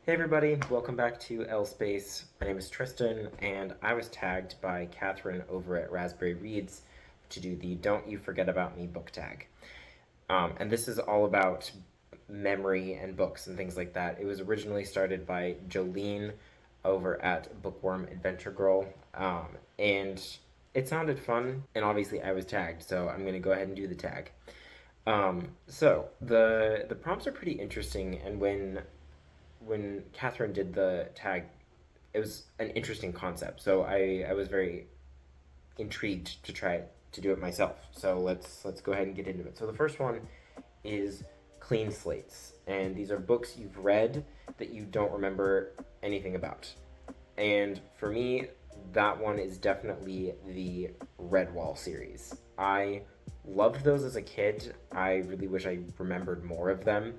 Hey everybody, welcome back to L Space. My name is Tristan, and I was tagged by Catherine over at Raspberry Reads to do the Don't You Forget About Me book tag. And this is all about memory and books and things like that. It was originally started by Jolene over at Bookworm Adventure Girl, and it sounded fun, and obviously I was tagged, so I'm going to go ahead and do the tag. So the prompts are pretty interesting, and when Catherine did the tag, it was an interesting concept. So I was very intrigued to try to do it myself. So let's go ahead and get into it. So the first one is clean slates, and these are books you've read that you don't remember anything about. And for me, that one is definitely the Redwall series. I loved those as a kid. I really wish I remembered more of them,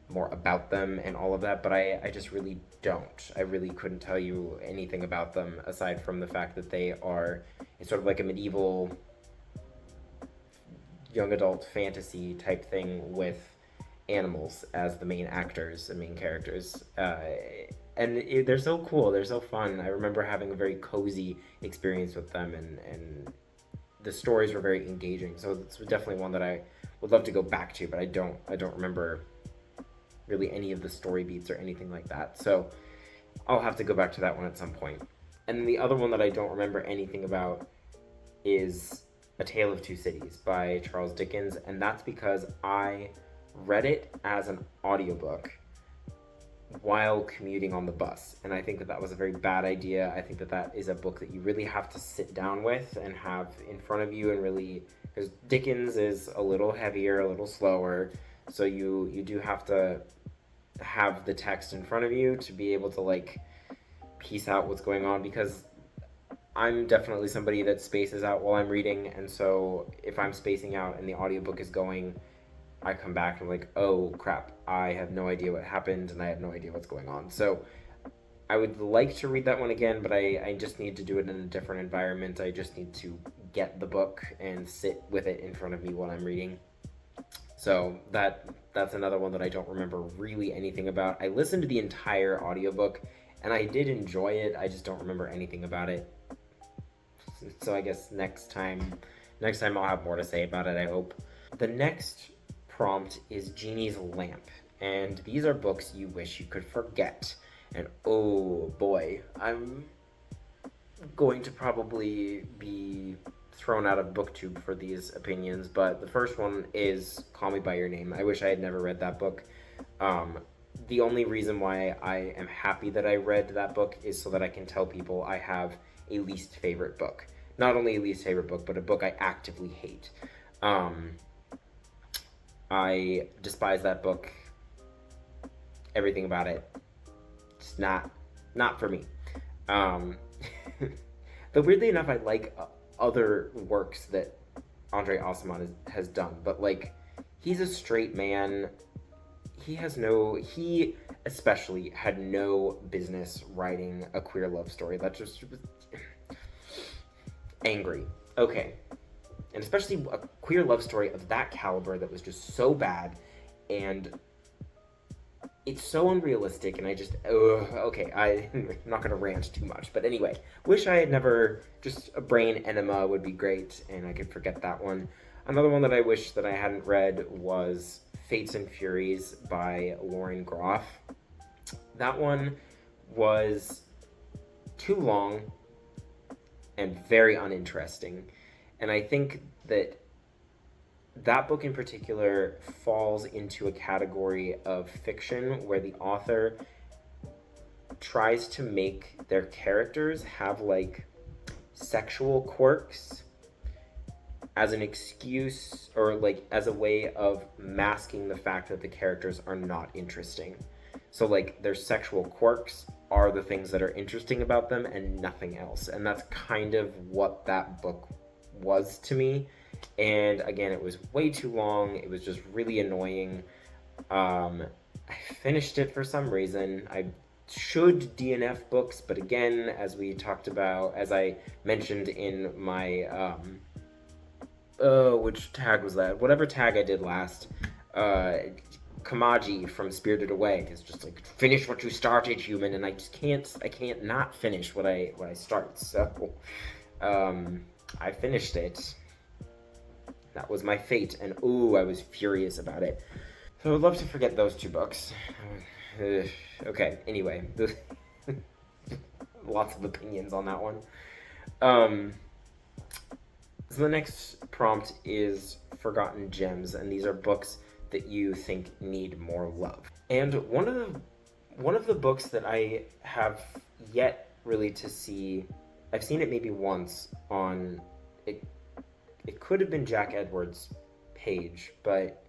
more about them and all of that, but I just really don't. I really couldn't tell you anything about them aside from the fact that they are sort of like a medieval young adult fantasy type thing with animals as the main actors and main characters. They're so cool, they're so fun. I remember having a very cozy experience with them, and the stories were very engaging. So it's definitely one that I would love to go back to, but I don't remember really any of the story beats or anything like that. So I'll have to go back to that one at some point. And then the other one that I don't remember anything about is A Tale of Two Cities by Charles Dickens, and that's because I read it as an audiobook while commuting on the bus. And I think that that was a very bad idea. I think that that is a book that you really have to sit down with and have in front of you, and really, because Dickens is a little heavier, a little slower, so you do have to have the text in front of you to be able to like piece out what's going on, because I'm definitely somebody that spaces out while I'm reading, and so if I'm spacing out and the audiobook is going, I come back and I'm like, oh crap, I have no idea what happened and I have no idea what's going on. So I would like to read that one again, but I just need to do it in a different environment. I just need to get the book and sit with it in front of me while I'm reading. So that's another one that I don't remember really anything about. I listened to the entire audiobook and I did enjoy it. I just don't remember anything about it. So I guess next time I'll have more to say about it, I hope. The next prompt is Genie's Lamp, and these are books you wish you could forget. And oh boy, I'm going to probably be thrown out of BookTube for these opinions, but the first one is Call Me By Your Name. I wish I had never read that book. The only reason why I am happy that I read that book is so that I can tell people I have a least favorite book. Not only a least favorite book, but a book I actively hate. I despise that book. Everything about it. It's not for me. But weirdly enough, I like other works that Andre Aciman has done, but like, he's a straight man. He especially had no business writing a queer love story. That just was angry. Okay. And especially a queer love story of that caliber that was just so bad, and it's so unrealistic, and I just, okay, I'm not going to rant too much, but anyway, wish I had never, just a brain enema would be great, and I could forget that one. Another one that I wish that I hadn't read was Fates and Furies by Lauren Groff. That one was too long and very uninteresting, and I think that that book in particular falls into a category of fiction where the author tries to make their characters have like sexual quirks as an excuse, or like as a way of masking the fact that the characters are not interesting. So like their sexual quirks are the things that are interesting about them and nothing else. And that's kind of what that book was to me. And again, it was way too long. It was just really annoying. I finished it for some reason. I should DNF books, but again, as we talked about, as I mentioned in my which tag was that? Whatever tag I did last, Kamaji from Spirited Away is just like, finish what you started, human, and I can't not finish what I start. So I finished it. That was my fate, and ooh, I was furious about it. So I would love to forget those two books. Okay, anyway, lots of opinions on that one. So the next prompt is Forgotten Gems, and these are books that you think need more love. And one of the books that I have yet really to see, I've seen it maybe once on it. It could have been Jack Edwards' page, but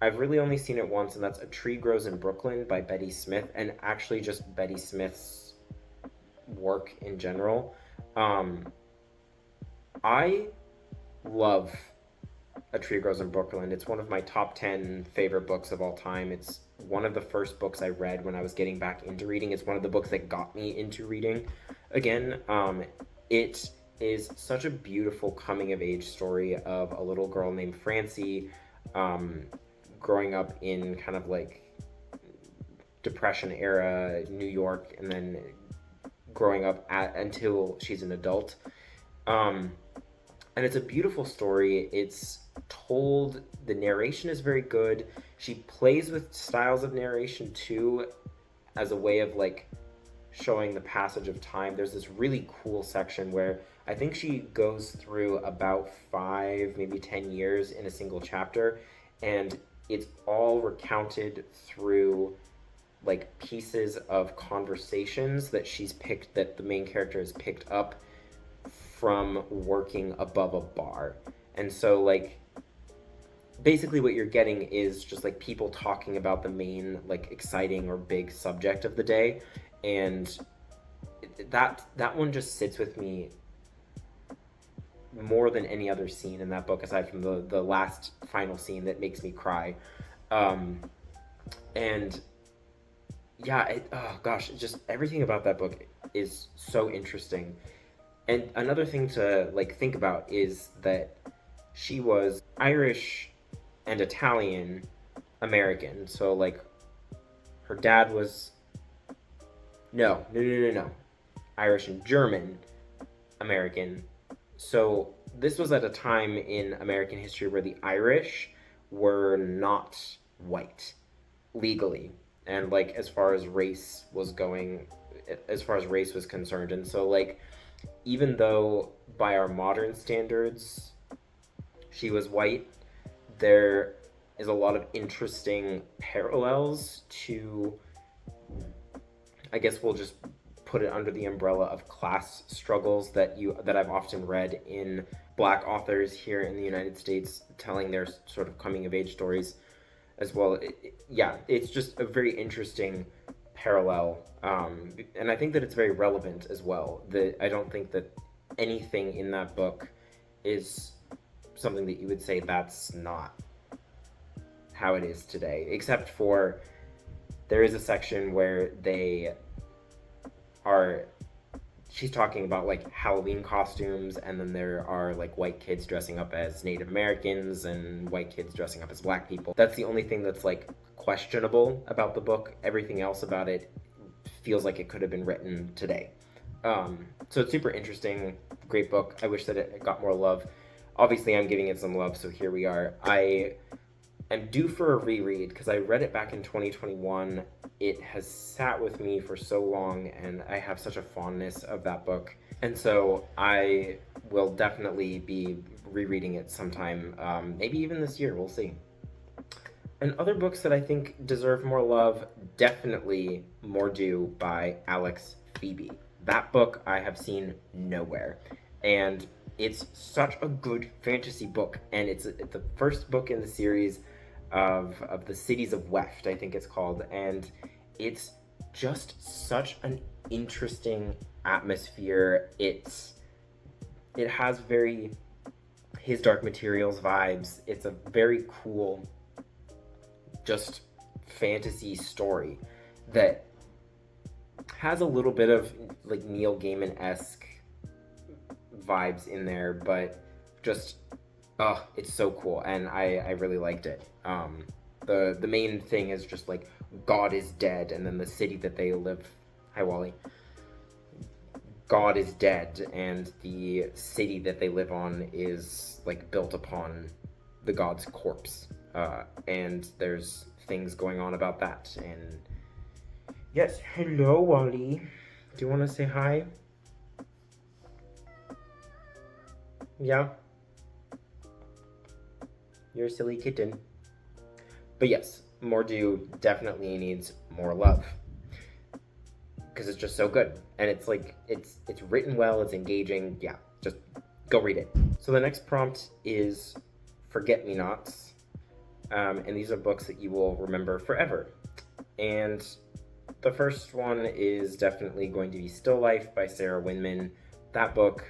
I've really only seen it once, and that's A Tree Grows in Brooklyn by Betty Smith, and actually just Betty Smith's work in general. I love A Tree Grows in Brooklyn. It's one of my top 10 favorite books of all time. It's one of the first books I read when I was getting back into reading. It's one of the books that got me into reading again. It is such a beautiful coming-of-age story of a little girl named Francie growing up in kind of like Depression-era New York, and then growing up until she's an adult. And it's a beautiful story. It's told, the narration is very good. She plays with styles of narration too, as a way of like showing the passage of time. There's this really cool section where I think she goes through about 5, maybe 10 years in a single chapter, and it's all recounted through like pieces of conversations that that the main character has picked up from working above a bar. And so like basically what you're getting is just like people talking about the main like exciting or big subject of the day, and that one just sits with me more than any other scene in that book, aside from the last final scene that makes me cry. And yeah, oh gosh, just everything about that book is so interesting. And another thing to like think about is that she was Irish and Italian American. So like her dad was no. Irish and German American. So this was at a time in American history where the Irish were not white legally, and like as far as race was concerned. And so like even though by our modern standards she was white, there is a lot of interesting parallels to, I guess we'll just put it under the umbrella of class struggles that I've often read in Black authors here in the United States telling their sort of coming of age stories as well. It's just a very interesting parallel, and I think that it's very relevant as well. I don't think that anything in that book is something that you would say that's not how it is today, except for there is a section where she's talking about like Halloween costumes, and then there are like white kids dressing up as Native Americans and white kids dressing up as black people. That's the only thing that's like questionable about the book. Everything else about it feels like it could have been written today. So it's super interesting, great book. I wish that it got more love. Obviously I'm giving it some love, so here we are. I am due for a reread because I read it back in 2021. It has sat with me for so long, and I have such a fondness of that book. And so I will definitely be rereading it sometime, maybe even this year, we'll see. And other books that I think deserve more love, definitely Mordu by Alex Phoebe. That book I have seen nowhere, and it's such a good fantasy book, and it's the first book in the series of the Cities of Weft, I think it's called, and it's just such an interesting atmosphere. It has very His Dark Materials vibes. It's a very cool, just fantasy story that has a little bit of like Neil Gaiman-esque vibes in there, but just it's so cool, and I really liked it. The main thing is just like God is dead, and then the city that they live. Hi, Wally. God is dead, and the city that they live on is like built upon the god's corpse. And there's things going on about that. And yes, hello, Wally. Do you want to say hi? Yeah. You're a silly kitten. But yes, Mordu definitely needs more love. Because it's just so good. And it's like, it's written well, it's engaging. Yeah, just go read it. So the next prompt is Forget-Me-Nots. And these are books that you will remember forever. And the first one is definitely going to be Still Life by Sarah Winman. That book,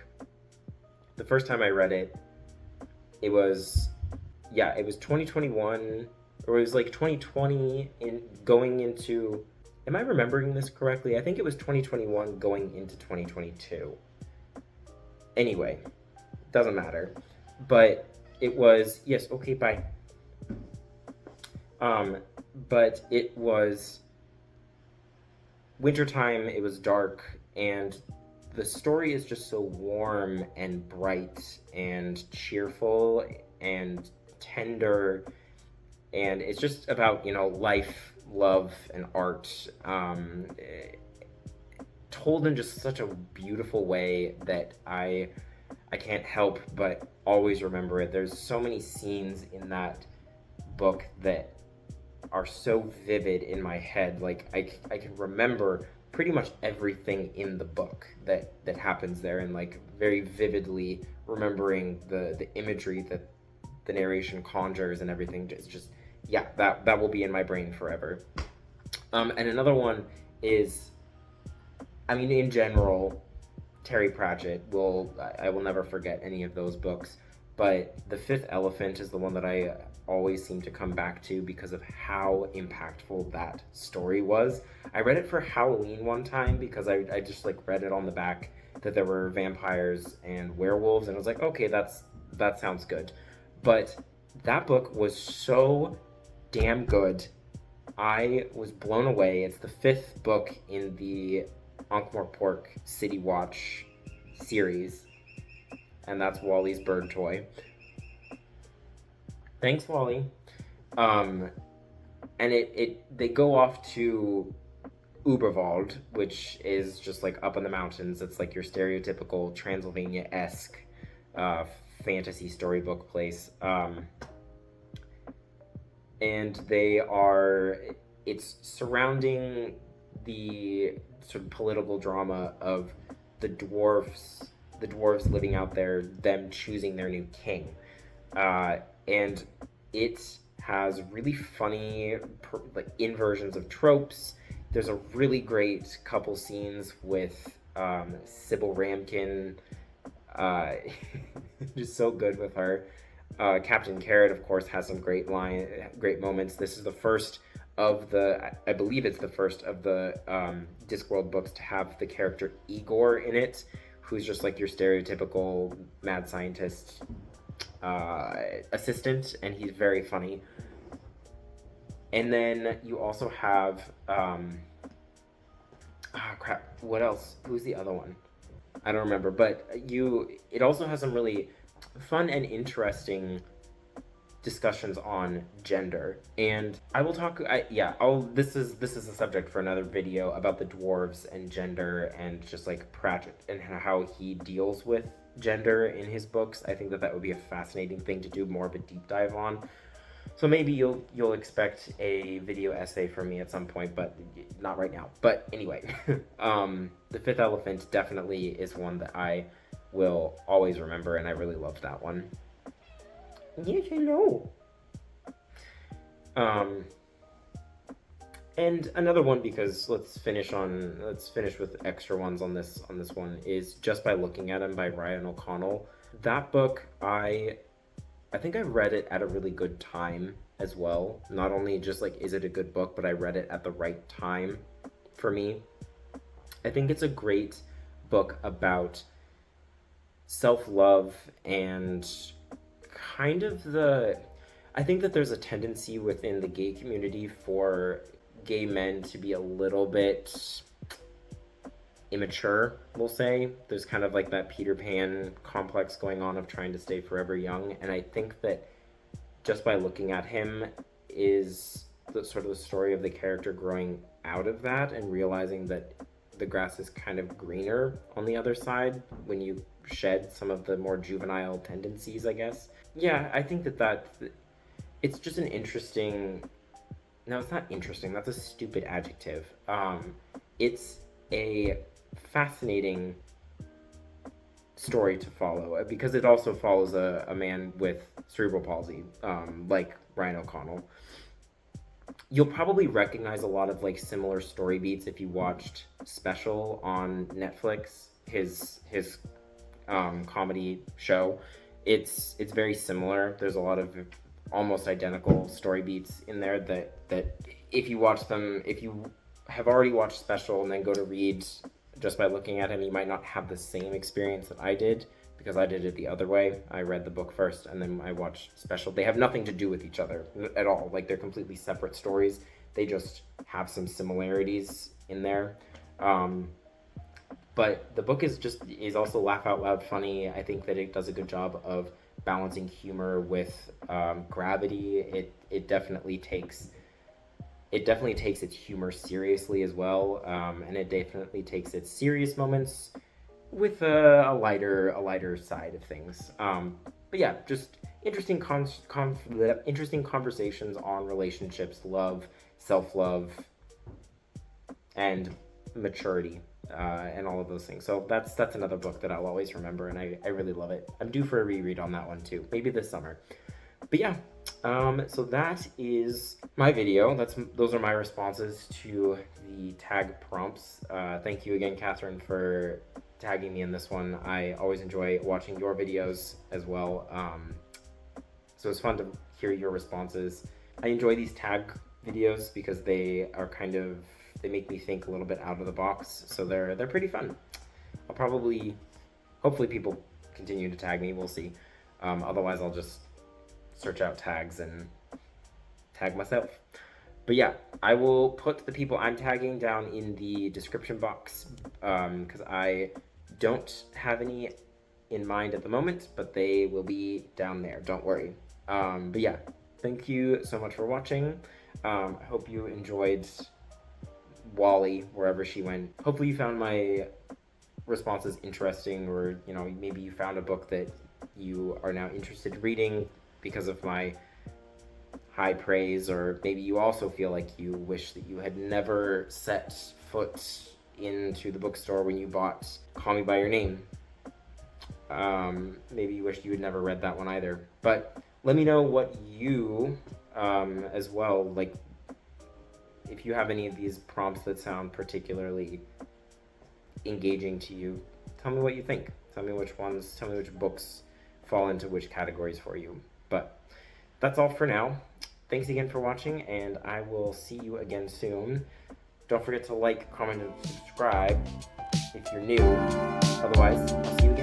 the first time I read it, it was 2021, or it was like 2020 in going into, am I remembering this correctly? I think it was 2021 going into 2022. Anyway, doesn't matter. But it was, yes, okay, bye. But it was wintertime, it was dark, and the story is just so warm and bright and cheerful and tender, and it's just about, life, love, and art, told in just such a beautiful way that I can't help but always remember it. There's so many scenes in that book that are so vivid in my head. Like I can remember pretty much everything in the book that happens there, and like very vividly remembering the imagery that the narration conjures and everything. It's just, yeah, that will be in my brain forever. And another one is, I mean, in general, Terry Pratchett I will never forget any of those books, but The Fifth Elephant is the one that I always seem to come back to because of how impactful that story was. I read it for Halloween one time because I just like read it on the back that there were vampires and werewolves, and I was like, okay, that sounds good. But that book was so damn good. I was blown away. It's the 5th book in the Ankh-Morpork City Watch series, and that's Wally's bird toy. Thanks, Wally. And they go off to Uberwald, which is just like up in the mountains. It's like your stereotypical Transylvania-esque fantasy storybook place. And it's surrounding the sort of political drama of the dwarves living out there, them choosing their new king. And it has really funny like inversions of tropes. There's a really great couple scenes with Sybil Ramkin, just so good with her. Captain Carrot, of course, has some great moments. This is the first of I believe it's the first of the Discworld books to have the character Igor in it, who's just like your stereotypical mad scientist assistant, and he's very funny. And then you also have what else? Who's the other one? I don't remember, but it also has some really fun and interesting discussions on gender. And I will talk this is a subject for another video about the dwarves and gender, and just like Pratchett and how he deals with gender in his books. I think that would be a fascinating thing to do more of a deep dive on. So maybe you'll expect a video essay from me at some point, but not right now. But anyway, The Fifth Elephant definitely is one that I will always remember, and I really loved that one. Yes, I know. And another one, because let's finish with extra ones on this one, is Just by Looking at Him by Ryan O'Connell. That book, I think I read it at a really good time as well. Not only just like, is it a good book, but I read it at the right time for me. I think it's a great book about self-love and kind of I think that there's a tendency within the gay community for gay men to be a little bit immature, we'll say. There's kind of like that Peter Pan complex going on of trying to stay forever young, and I think that just by looking at him is the sort of the story of the character growing out of that and realizing that the grass is kind of greener on the other side when you shed some of the more juvenile tendencies, I guess. Yeah, I think that it's just an interesting. No, it's not interesting. That's a stupid adjective. It's a fascinating story to follow because it also follows a man with cerebral palsy, like Ryan O'Connell. You'll probably recognize a lot of like similar story beats if you watched Special on Netflix, his comedy show. It's very similar. There's a lot of almost identical story beats in there that if you watch them, if you have already watched Special and then go to read just by looking at him, you might not have the same experience that I did because I did it the other way. I read the book first and then I watched Special. They have nothing to do with each other at all. Like they're completely separate stories. They just have some similarities in there. But the book is also laugh out loud funny. I think that it does a good job of balancing humor with gravity. It definitely takes its humor seriously as well, and it definitely takes its serious moments with a lighter side of things. But yeah, just interesting conversations on relationships, love, self-love, and maturity, and all of those things. So that's another book that I'll always remember, and I really love it. I'm due for a reread on that one too, maybe this summer. But yeah, so that is my video. Those are my responses to the tag prompts. Thank you again, Catherine, for tagging me in this one. I always enjoy watching your videos as well. So it's fun to hear your responses. I enjoy these tag videos because they make me think a little bit out of the box. So they're pretty fun. Hopefully people continue to tag me. We'll see. Otherwise, I'll just search out tags and tag myself. But yeah, I will put the people I'm tagging down in the description box because I don't have any in mind at the moment, but they will be down there. Don't worry. But yeah, thank you so much for watching. I hope you enjoyed Wally wherever she went. Hopefully you found my responses interesting, or maybe you found a book that you are now interested in reading because of my high praise, or maybe you also feel like you wish that you had never set foot into the bookstore when you bought Call Me By Your Name. Maybe you wish you had never read that one either. But let me know what you, as well, like, if you have any of these prompts that sound particularly engaging to you, tell me what you think. Tell me which books fall into which categories for you. But that's all for now. Thanks again for watching, and I will see you again soon. Don't forget to like, comment, and subscribe if you're new. Otherwise, I'll see you